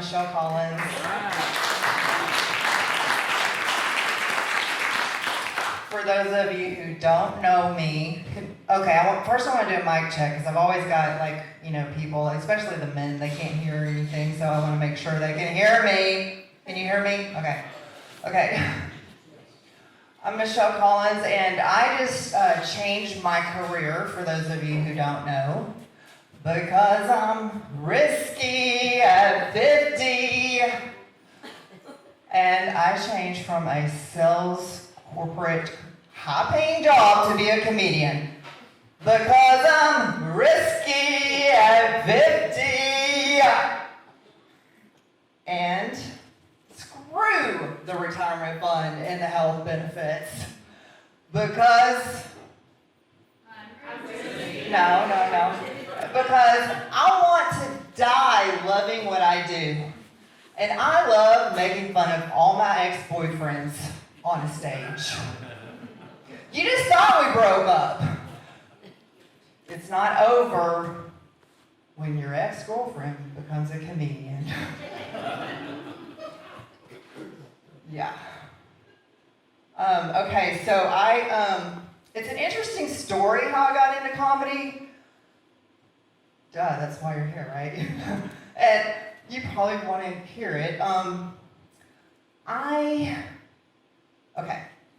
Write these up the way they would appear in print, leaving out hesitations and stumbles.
Michelle Collins. For those of you who don't know me, okay, first I want to do a mic check because I've always got people, especially the men, they can't hear anything, so I want to make sure they can hear me. Can you hear me? Okay. I'm Michelle Collins, and I just changed my career, for those of you who don't know, because I'm risky at 50. And I changed from a sales corporate high-paying job to be a comedian. Because I'm risky at 50. And screw the retirement fund and the health benefits. Because, no. Because I want to die loving what I do. And I love making fun of all my ex-boyfriends on a stage. You just thought we broke up. It's not over when your ex-girlfriend becomes a comedian. Yeah. Okay, so it's an interesting story how I got into comedy. Duh, that's why you're here, right? And you probably want to hear it.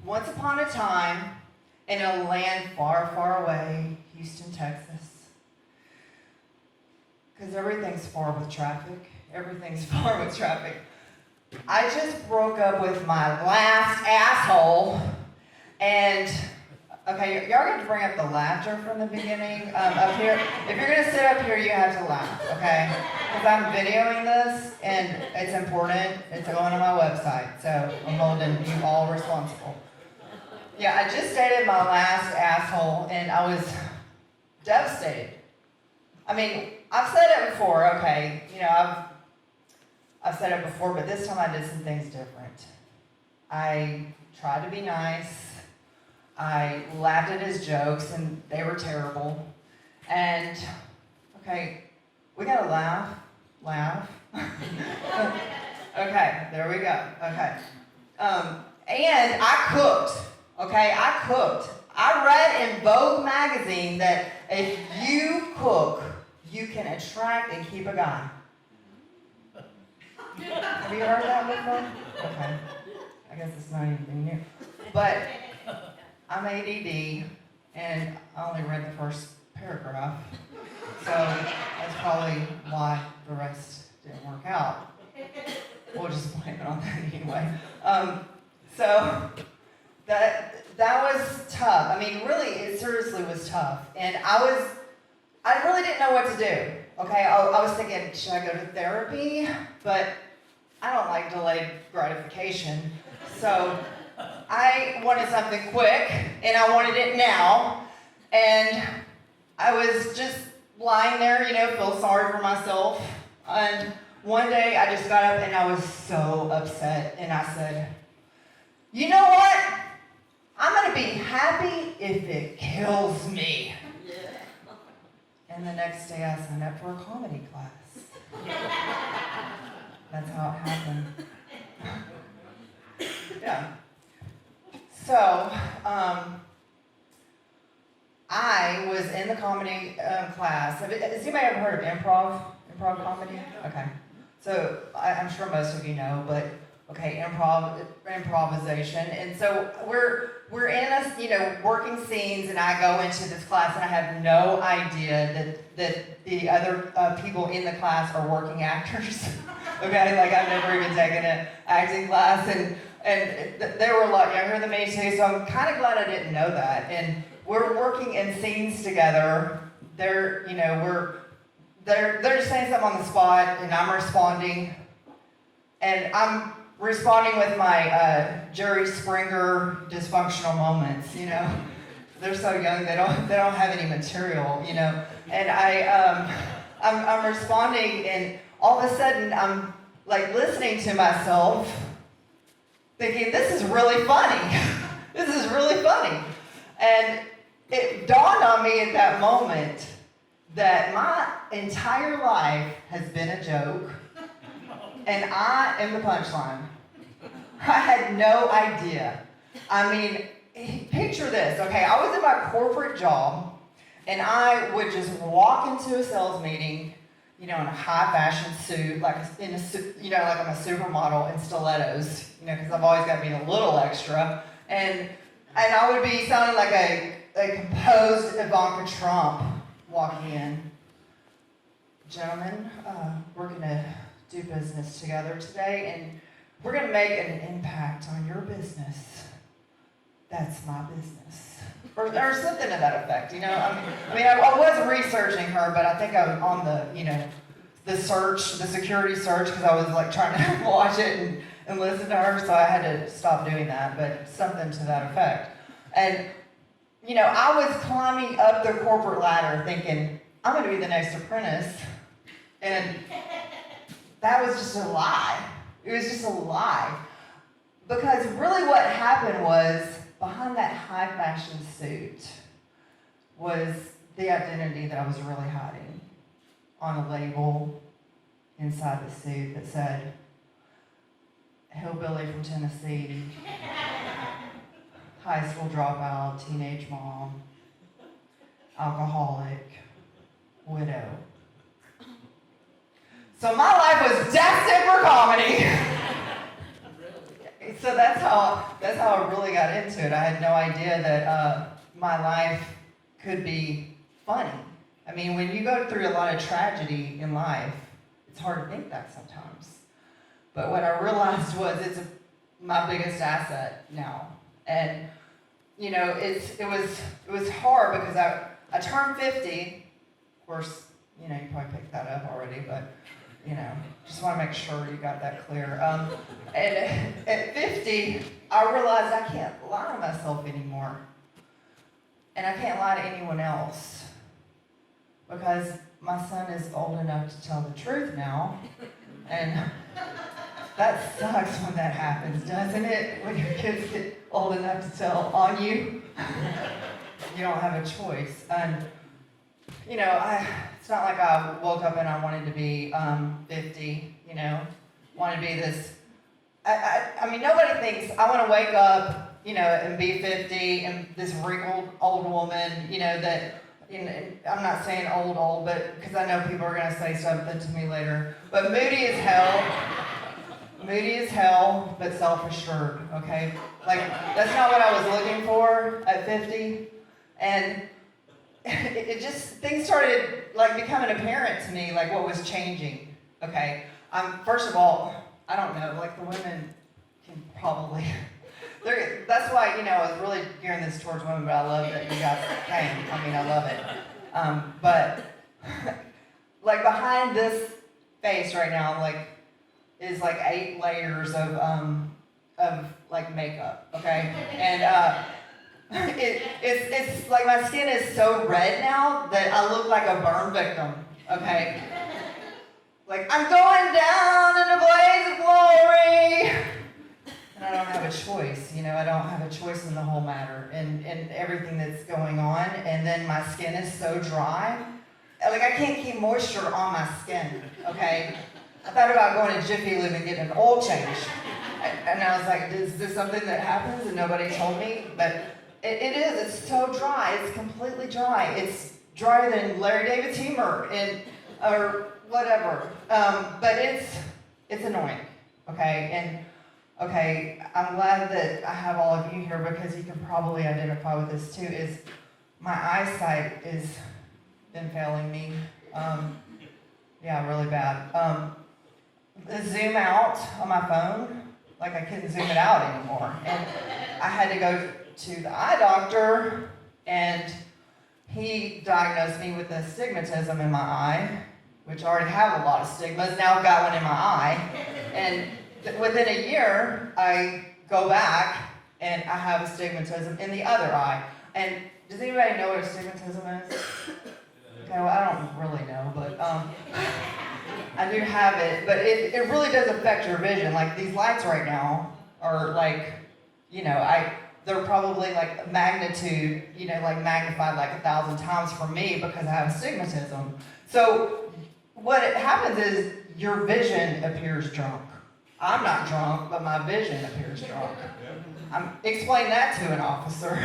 Once upon a time, in a land far, far away, Houston, Texas, because everything's far with traffic. I just broke up with my last asshole, and okay, y'all got to bring up the laughter from the beginning. Up here, if you're gonna sit up here, you have to laugh, okay? Because I'm videoing this, and it's important. It's going on my website, so I'm holding you all responsible. Yeah, I just dated my last asshole, and I was devastated. I mean, I've said it before, okay? I've said it before, but this time I did some things different. I tried to be nice. I laughed at his jokes, and they were terrible. And, okay, we gotta laugh. Okay, there we go, okay. And I cooked, okay, I read in Vogue magazine that if you cook, you can attract and keep a guy. Have you heard that before? Okay, I guess it's not anything new. But I'm ADD, and I only read the first paragraph, so that's probably why the rest didn't work out. We'll just blame it on that anyway. So that was tough. I mean, really, it seriously was tough, and I really didn't know what to do. Okay, I was thinking, should I go to therapy? But I don't like delayed gratification, so I wanted something quick, and I wanted it now, and I was just lying there, feel sorry for myself, and one day I just got up and I was so upset, and I said, you know what? I'm going to be happy if it kills me. And the next day I signed up for a comedy class. That's how it happened. Yeah. So, I was in the comedy class. Has anybody ever heard of improv comedy? Okay. So, I'm sure most of you know, but okay, improvisation. And so we're in a, working scenes, and I go into this class, and I have no idea that the other people in the class are working actors. Okay, like I've never even taken an acting class, and they were a lot younger than me too, so I'm kind of glad I didn't know that. And we're working in scenes together. They're just saying something on the spot, and I'm responding. And I'm responding with my Jerry Springer dysfunctional moments, They're so young, they don't have any material, And I'm responding, and all of a sudden I'm like listening to myself, thinking, this is really funny. This is really funny. And it dawned on me at that moment that my entire life has been a joke. and I am the punchline. I had no idea. I mean, picture this, okay? I was in my corporate job, and I would just walk into a sales meeting, in a high fashion suit, like in a suit, like I'm a supermodel in stilettos, because I've always got to be a little extra, and I would be sounding like a composed Ivanka Trump walking in. Gentlemen, we're gonna do business together today, and we're gonna make an impact on your business. That's my business. Or something to that effect, I was researching her, but I think I was on the security search, because I was like trying to watch it and listen to her, so I had to stop doing that, but something to that effect. And, I was climbing up the corporate ladder thinking, I'm gonna be the next apprentice, and that was just a lie. It was just a lie. Because really what happened was, behind that high fashion suit was the identity that I was really hiding on a label inside the suit that said, hillbilly from Tennessee, high school dropout, teenage mom, alcoholic, widow. So my life was destined for comedy. So that's how I really got into it. I had no idea that my life could be funny. I mean, when you go through a lot of tragedy in life, it's hard to think that sometimes. But what I realized was it's my biggest asset now. And it was hard because I turned 50. Of course, you probably picked that up already, but just want to make sure you got that clear. And at 50, I realized I can't lie to myself anymore. And I can't lie to anyone else. Because my son is old enough to tell the truth now. And that sucks when that happens, doesn't it? When your kids get old enough to tell on you. You don't have a choice. And, it's not like I woke up and I wanted to be 50, wanted to be this. I mean, nobody thinks I want to wake up, and be 50 and this wrinkled old woman, that, I'm not saying old, but because I know people are going to say something to me later. But moody as hell, but self-assured, okay? Like, that's not what I was looking for at 50. And it just, things started like becoming apparent to me, like what was changing, okay? First of all, I don't know, like the women can probably, that's why, I was really gearing this towards women, but I love that you guys came. I mean, I love it. But like behind this face right now, like, is like 8 layers of like makeup, okay? And it's like my skin is so red now that I look like a burn victim, okay? Like, I'm going down in a blaze of glory! And I don't have a choice, I don't have a choice in the whole matter and everything that's going on. And then my skin is so dry, like I can't keep moisture on my skin, okay? I thought about going to Jiffy Lube and getting an oil change. And I was like, is this something that happens and nobody told me? But it is, it's so dry, it's completely dry. It's drier than Larry David's humor or whatever. But it's annoying, okay? And okay, I'm glad that I have all of you here because you can probably identify with this too, is my eyesight has been failing me. Yeah, really bad. The zoom out on my phone, like I couldn't zoom it out anymore. And I had to go to the eye doctor, and he diagnosed me with astigmatism in my eye, which I already have a lot of stigmas. Now I've got one in my eye. And within a year, I go back and I have astigmatism in the other eye. And does anybody know what astigmatism is? Okay, well, I don't really know, but I do have it. But it really does affect your vision. Like these lights right now are like, they're probably like magnitude, like magnified like 1,000 times for me because I have astigmatism. So what happens is your vision appears drunk. I'm not drunk, but my vision appears drunk. Explain that to an officer.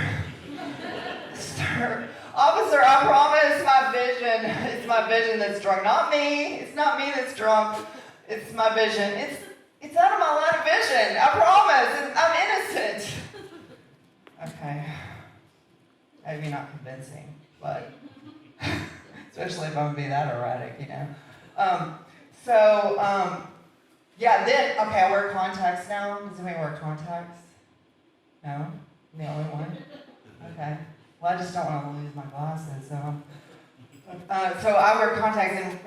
Sir, officer, I promise it's my vision that's drunk. Not me. It's not me that's drunk. It's my vision. It's out of my line of vision. I promise. I'm innocent. Okay. Maybe not convincing, but especially if I'm gonna be that erratic, you know. Yeah, then, okay, I wear contacts now. Does anybody wear contacts? No? I'm the only one? Okay. Well, I just don't want to lose my glasses, so I wear contacts, and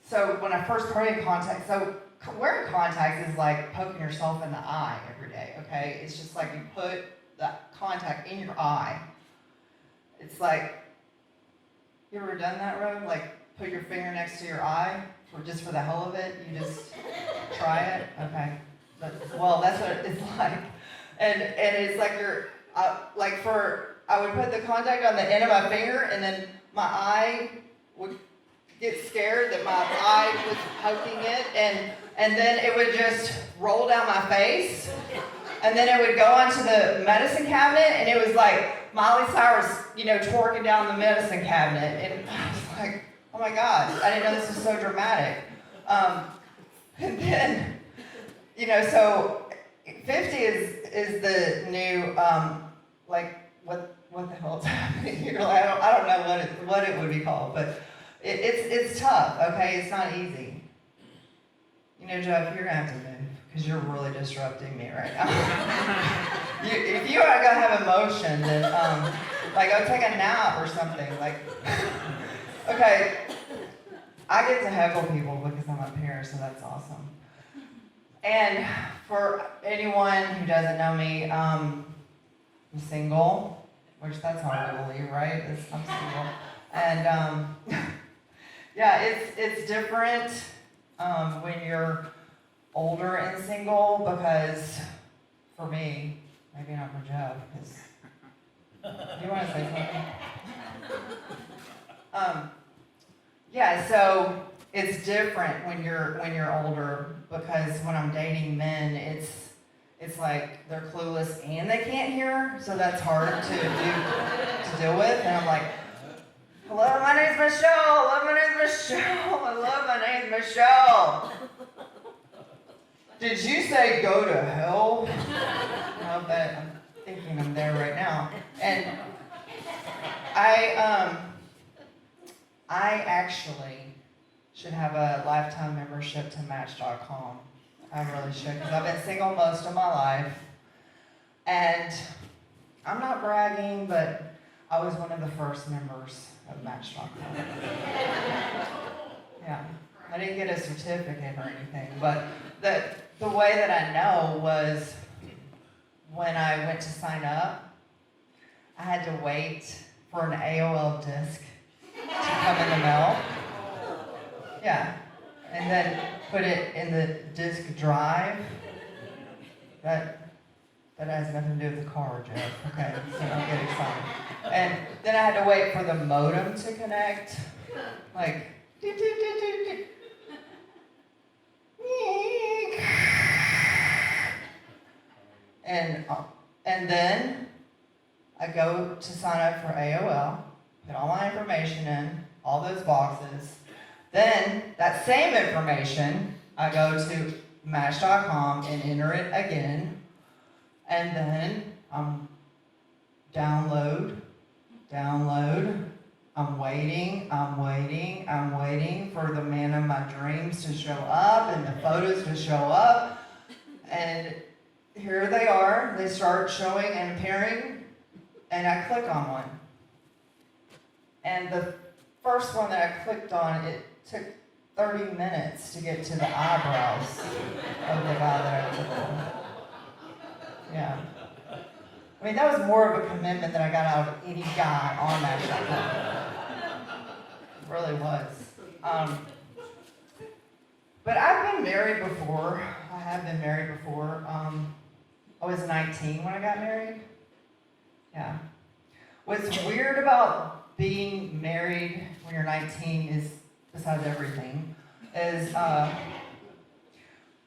so when I first started contacts, so wearing contacts is like poking yourself in the eye every day, okay? It's just like you put the contact in your eye. It's like, you ever done that, Ro? Like, put your finger next to your eye, just for the hell of it? You just try it? Okay. Well, that's what it's like. And it's like I would put the contact on the end of my finger, and then my eye would get scared that my eye was poking it, and then it would just roll down my face, and then it would go onto the medicine cabinet, and it was like Miley Cyrus, twerking down the medicine cabinet, and I was like, oh my God, I didn't know this was so dramatic. And then, so 50 is the new, what the hell is happening here? Like, I don't know what it would be called, but it's tough, okay? It's not easy. Jeff, you're gonna have to move, because you're really disrupting me right now. If you are gonna have emotion, then go take a nap or something. Okay, I get to heckle people because I'm up here, so that's awesome. And for anyone who doesn't know me, I'm single, which that's hard to believe, right? I'm single. And yeah, it's different when you're older and single, because for me, maybe not for Jeff, because you want to say something? Yeah, so it's different when you're older, because when I'm dating men, it's like they're clueless and they can't hear, so that's hard to deal with. And I'm like, hello, my name's Michelle. Hello, my name's Michelle. Hello, my name's Michelle. Did you say go to hell? Well, but I'm thinking I'm there right now. And I actually should have a lifetime membership to Match.com. I really should, because I've been single most of my life. And I'm not bragging, but I was one of the first members of Match.com. Yeah, I didn't get a certificate or anything, but the way that I know was when I went to sign up, I had to wait for an AOL disc to come in the mail. Yeah, and then put it in the disk drive. That has nothing to do with the car, Jeff. Okay, so don't get excited. And then I had to wait for the modem to connect. Like, and then I go to sign up for AOL, put all my information in, all those boxes. Then, that same information, I go to Match.com and enter it again. And then, download. I'm waiting for the man of my dreams to show up and the photos to show up. And here they are. They start showing and appearing. And I click on one. And the first one that I clicked on, it took 30 minutes to get to the eyebrows of the guy that I clicked on. Yeah. I mean, that was more of a commitment than I got out of any guy on Match.com. It really was. But I've been married before. I have been married before. I was 19 when I got married. Yeah. What's weird about being married when you're 19 is, besides everything, is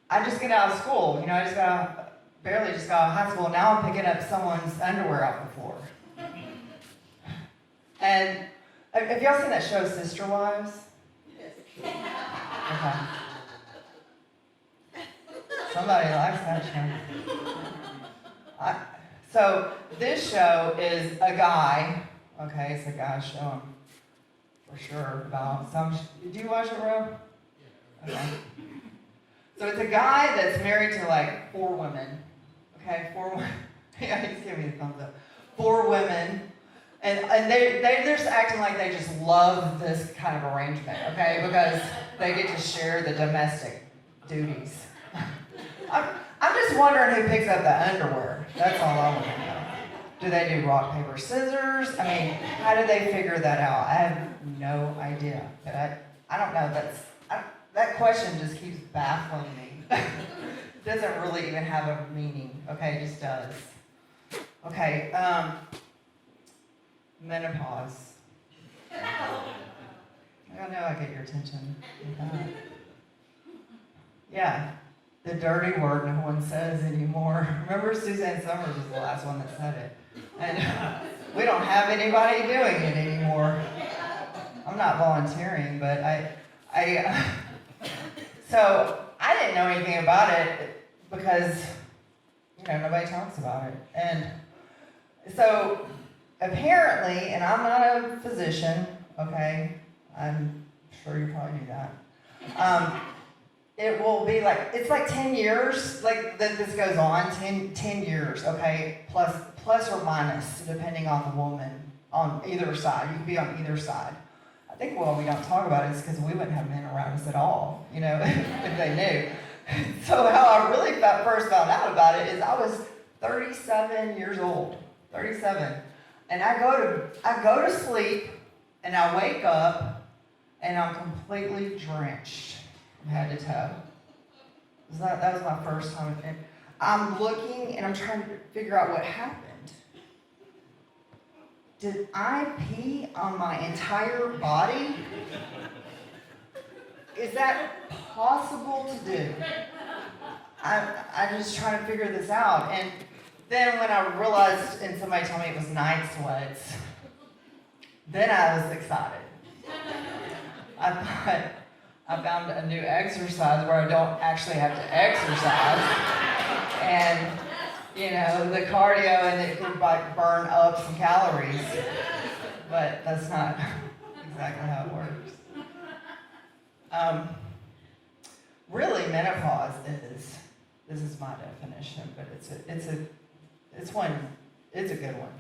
I just get out of school. You know, barely just got out of high school. Now I'm picking up someone's underwear off the floor. And have y'all seen that show, Sister Wives? Yes. Okay. Somebody likes that show. So this show is a guy. Okay, it's a guy show. I'm for sure about some. Did you watch it, Rob? Okay. So it's a guy that's married to like 4 women. Okay, 4 women. Yeah, he's giving me the thumbs up. 4 women. And they're just acting like they just love this kind of arrangement, okay? Because they get to share the domestic duties. I'm just wondering who picks up the underwear. That's all I want to know. Do they do rock, paper, scissors? I mean, how do they figure that out? I have no idea. But I don't know. That question just keeps baffling me. It doesn't really even have a meaning. Okay, it just does. Okay, menopause. I know I get your attention. Yeah, the dirty word no one says anymore. Remember, Suzanne Summers was the last one that said it. And we don't have anybody doing it anymore. I'm not volunteering, but so I didn't know anything about it because, nobody talks about it. And so apparently, and I'm not a physician, okay? I'm sure you probably knew that. It will be it's like 10 years, like that this goes on, 10 years, okay? Plus or minus, depending on the woman, on either side. You can be on either side. I think why we don't talk about it is because we wouldn't have men around us at all, if they knew. So how I really first found out about it is I was 37 years old, 37. And I go to sleep, and I wake up, and I'm completely drenched from head to toe. That was my first time. And I'm looking, and I'm trying to figure out what happened. Did I pee on my entire body? Is that possible to do? I'm just trying to figure this out. And then when I realized, and somebody told me it was night sweats, then I was excited. I thought I found a new exercise where I don't actually have to exercise. And, the cardio, and it could burn up some calories. But that's not exactly how it works. Really, menopause this is my definition, but it's a good one.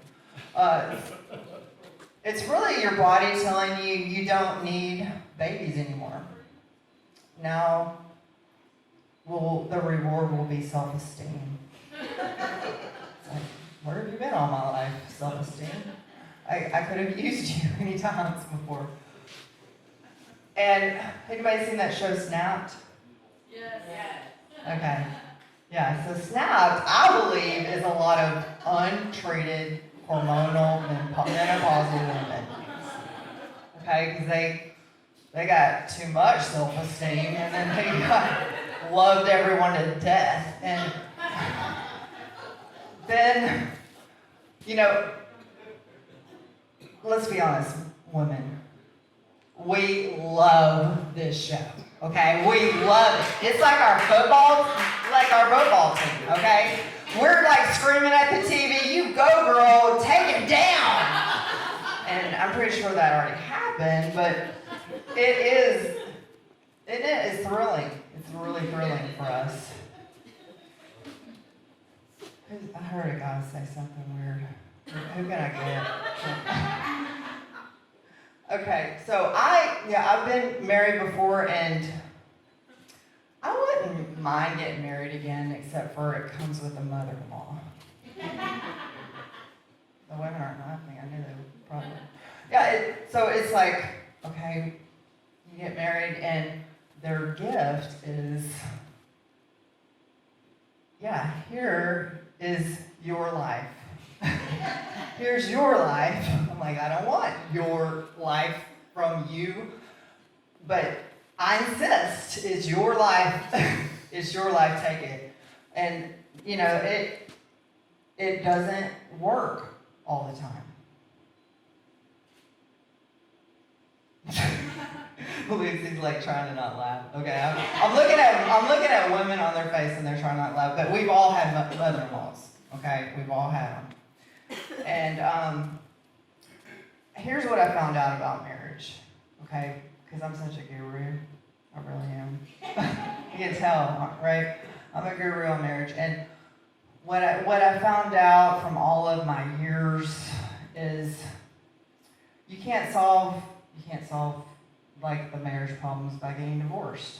It's really your body telling you you don't need babies anymore. Now, the reward will be self-esteem. It's like, where have you been all my life, self-esteem? I could have used you many times before. And anybody seen that show Snapped? Yes. Okay. Yeah, so Snapped, I believe, is a lot of untreated hormonal menopausal women. Okay, because they got too much self-esteem, and then they loved everyone to death. And then, let's be honest, women. We love this show, okay? We love it. It's like our football team, okay? We're screaming at the TV, "You go, girl, take it down!" And I'm pretty sure that already happened, but it is thrilling. It's really thrilling for us. I heard a guy say something weird. Who can I get? Okay, so I've been married before, and I wouldn't mind getting married again, except for it comes with a mother-in-law. The women aren't laughing. I knew they would probably. Yeah, so it's like, okay, you get married, and their gift is, here is your life. Here's your life. I'm like, I don't want your life from you. But I insist. It's your life. It's your life. Take it. And it doesn't work all the time. Lucy's like trying to not laugh. Okay, I'm looking at women on their face and they're trying not to laugh. But we've all had mother-in-laws. Okay, we've all had them. And here's what I found out about marriage. Okay, because I'm such a guru. I really am. You can tell, right? I'm a guru on marriage, and what I found out from all of my years is you can't solve like the marriage problems by getting divorced,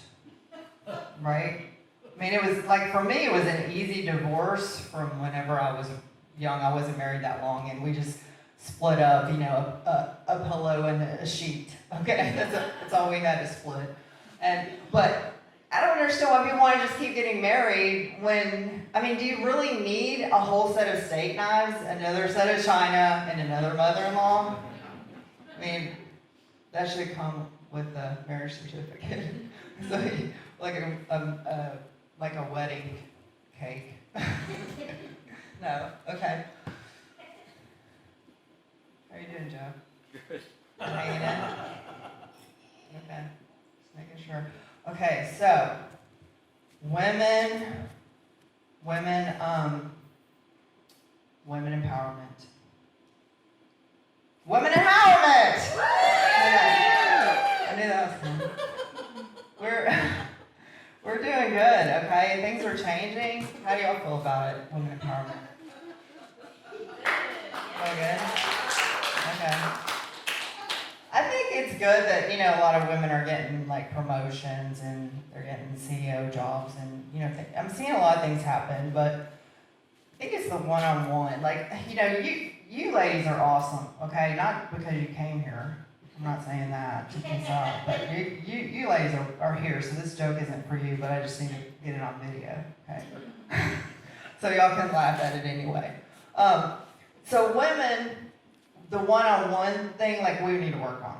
right? I mean, it was like, for me, it was an easy divorce from whenever I was young. I wasn't married that long, and we just split up, a pillow and a sheet. Okay, that's all we had to split. But I don't understand why people want to just keep getting married do you really need a whole set of steak knives, another set of china, and another mother-in-law? I mean, that should come with the marriage certificate. So, like a wedding cake. No, okay. How are you doing, Joe? Good. Hanging in? Okay, just making sure. Okay, so women empowerment. Women empowerment! I knew that was coming. We're doing good, okay? Things are changing. How do y'all feel about it, women empowerment? Feel good? Okay. I think it's good that, a lot of women are getting like promotions and they're getting CEO jobs and, I'm seeing a lot of things happen, but I think it's the one-on-one. Like, you ladies are awesome, okay? Not because you came here. I'm not saying that to piss off, but you ladies are here, so this joke isn't for you, but I just need to get it on video, okay? So y'all can laugh at it anyway. So women, the one-on-one thing, like, we need to work on.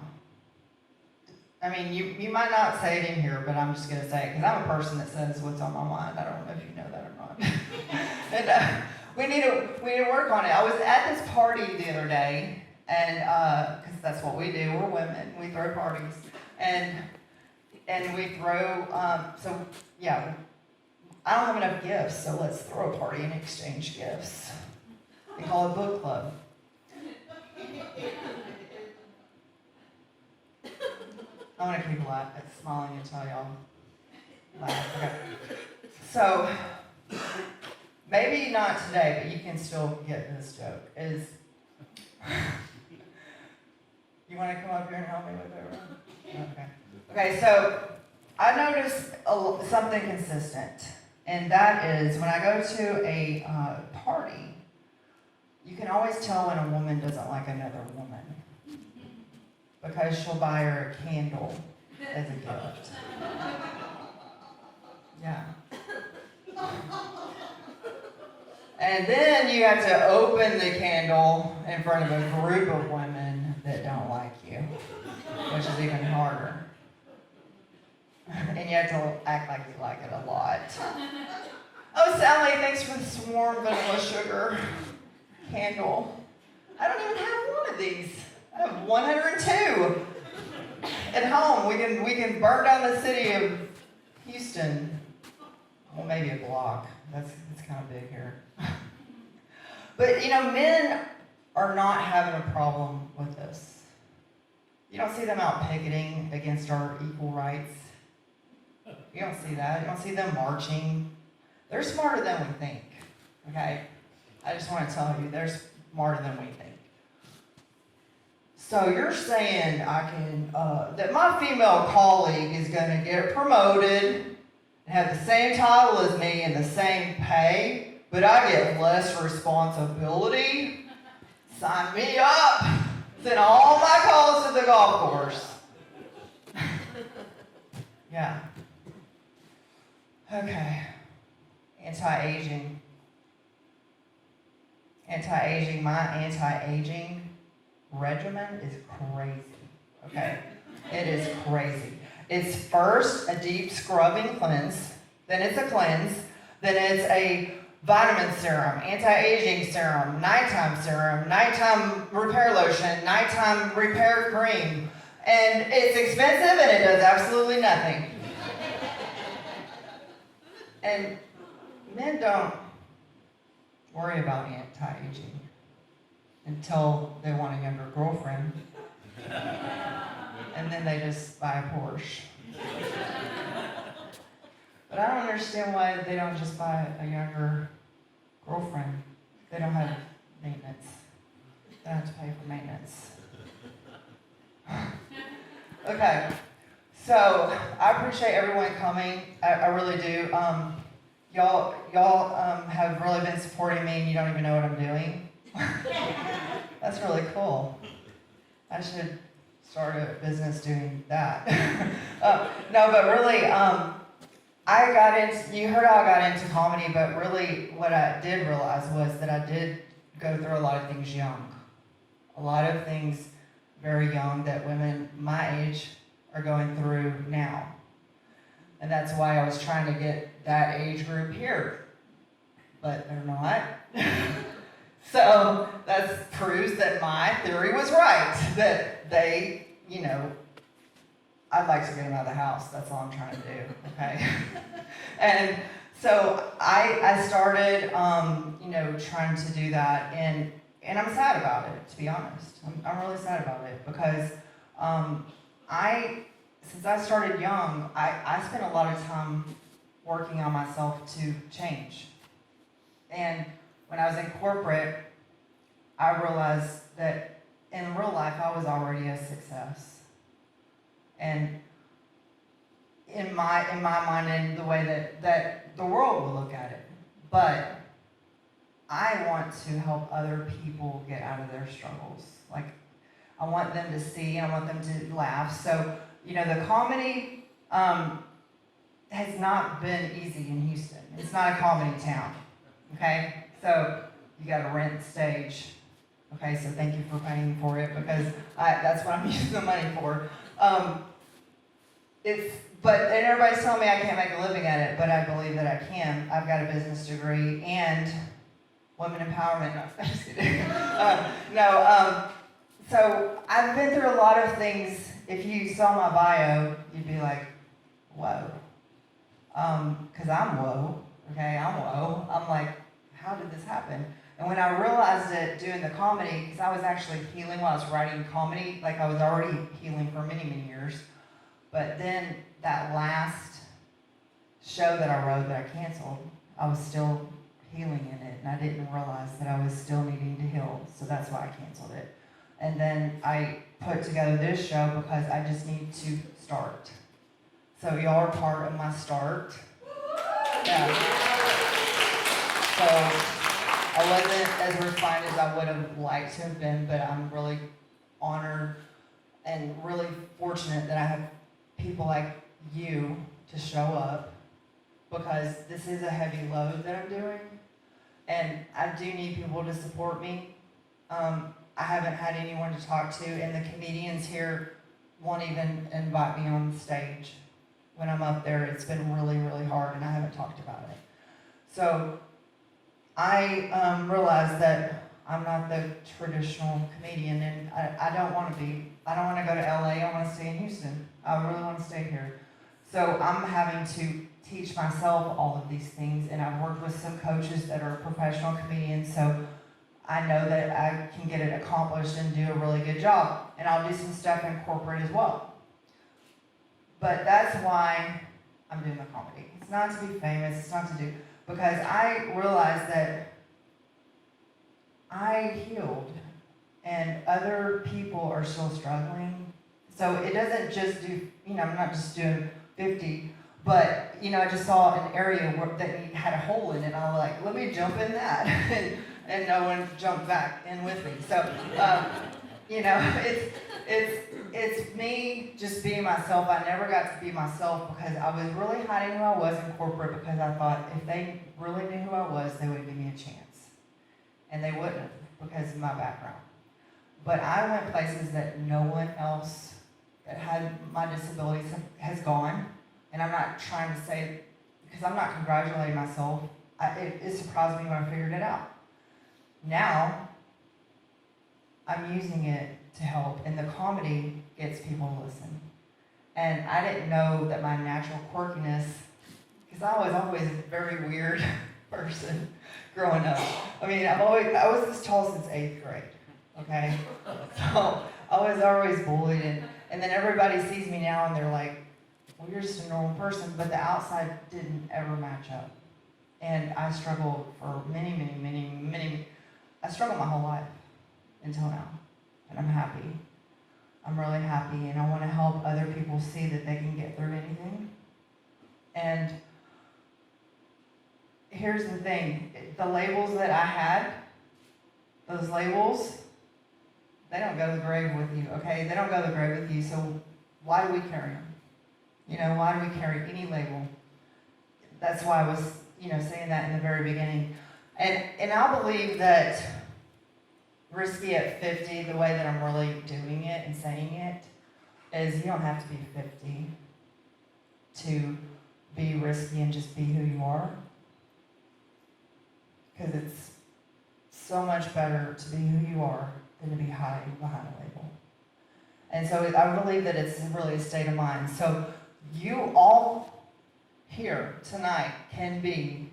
I mean, you might not say it in here, but I'm just going to say it, because I'm a person that says what's on my mind. I don't know if you know that or not. And we need to work on it. I was at this party the other day, and because that's what we do. We're women. We throw parties, and we throw. So yeah, I don't have enough gifts, so let's throw a party and exchange gifts. We call it book club. I'm gonna keep smiling until y'all laugh. Okay. So maybe not today, but you can still get this joke. You want to come up here and help me with it? Okay. Okay. So I noticed something consistent, and that is when I go to a party, you can always tell when a woman doesn't like another woman. Because she'll buy her a candle as a gift. Yeah. And then you have to open the candle in front of a group of women that don't like you, which is even harder. And you have to act like you like it a lot. Oh, Sally, thanks for this warm vanilla sugar candle. I don't even have one of these. I have 102 at home. We can burn down the city of Houston. Well, maybe a block. It's kind of big here. But men are not having a problem with this. You don't see them out picketing against our equal rights. You don't see that. You don't see them marching. They're smarter than we think. Okay? I just want to tell you, they're smarter than we think. So you're saying that my female colleague is going to get promoted and have the same title as me and the same pay, but I get less responsibility? Sign me up. Send all my calls to the golf course. Yeah. Okay. Anti-aging. My anti-aging regimen is crazy. Okay? It is crazy. It's first a deep scrubbing cleanse, then it's a cleanse, then it's a vitamin serum, anti-aging serum, nighttime repair lotion, nighttime repair cream. And it's expensive and it does absolutely nothing. And men don't worry about anti-aging until they want a younger girlfriend. And then they just buy a Porsche. But I don't understand why they don't just buy a younger girlfriend. They don't have maintenance. They don't have to pay for maintenance. Okay, so I appreciate everyone coming. I really do. Y'all have really been supporting me, and you don't even know what I'm doing. That's really cool. I should start a business doing that. No, but really, you heard how I got into comedy, but really what I did realize was that I did go through a lot of things young. A lot of things very young that women my age are going through now. And that's why I was trying to get that age group here. But they're not. So that proves that my theory was right. That they, I'd like to get them out of the house. That's all I'm trying to do, okay? And so I started, trying to do that. And I'm sad about it, to be honest. I'm really sad about it because since I started young, I spent a lot of time working on myself to change. And when I was in corporate, I realized that in real life I was already a success. And in my mind and the way that the world will look at it. But I want to help other people get out of their struggles. Like, I want them to see, and I want them to laugh. So, the comedy has not been easy in Houston. It's not a comedy town, okay? So, you got to rent the stage. Okay, so thank you for paying for it because that's what I'm using the money for. And everybody's telling me I can't make a living at it, but I believe that I can. I've got a business degree and women empowerment. No, I'm just kidding. So I've been through a lot of things. If you saw my bio, you'd be like, whoa. Because I'm whoa, okay? I'm whoa. I'm like, how did this happen? And when I realized it doing the comedy, because I was actually healing while I was writing comedy, like I was already healing for many, many years. But then that last show that I wrote that I canceled, I was still healing in it, and I didn't realize that I was still needing to heal, so that's why I canceled it. And then I put together this show because I just need to start. So y'all are part of my start. Yeah. So I wasn't as refined as I would have liked to have been, but I'm really honored and really fortunate that I have people like you to show up, because this is a heavy load that I'm doing, and I do need people to support me. I haven't had anyone to talk to, and the comedians here won't even invite me on stage. When I'm up there, it's been really, really hard, and I haven't talked about it. So I realized that I'm not the traditional comedian, and I don't want to be. I don't want to go to LA, I want to stay in Houston. I really want to stay here. So I'm having to teach myself all of these things, and I've worked with some coaches that are professional comedians, so I know that I can get it accomplished and do a really good job. And I'll do some stuff in corporate as well. But that's why I'm doing the comedy. It's not to be famous, it's not to do, because I realized that I healed and other people are still struggling. So it doesn't just do, I'm not just doing 50, but, I just saw an area that had a hole in it, and I was like, let me jump in that. and no one jumped back in with me. So, it's me just being myself. I never got to be myself because I was really hiding who I was in corporate, because I thought if they really knew who I was, they would give me a chance. And they wouldn't have, because of my background. But I went places that no one else that had my disabilities has gone. And I'm not trying to say, because I'm not congratulating myself. It surprised me when I figured it out. Now, I'm using it to help, and the comedy gets people to listen. And I didn't know that my natural quirkiness, because I was always a very weird person growing up. I mean, I was this tall since 8th grade, okay? So I was always bullied, and then everybody sees me now and they're like, well, you're just a normal person, but the outside didn't ever match up. And I struggled for many, I struggled my whole life until now. And I'm happy. I'm really happy, and I want to help other people see that they can get through anything. And here's the thing, the labels that I had, those labels, they don't go to the grave with you, okay? They don't go to the grave with you, so why do we carry them? You know, why do we carry any label? That's why I was, saying that in the very beginning. And I believe that risky at 50, the way that I'm really doing it and saying it, is you don't have to be 50 to be risky and just be who you are. Because it's so much better to be who you are than to be hiding behind a label. And so I believe that it's really a state of mind. So you all here tonight can be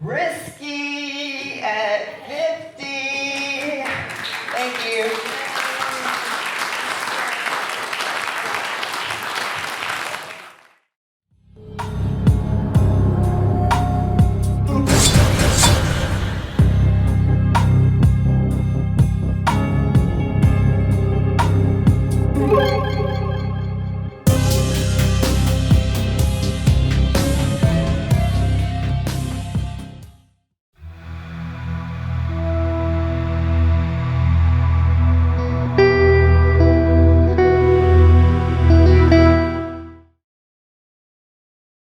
risky at 50. Thank you.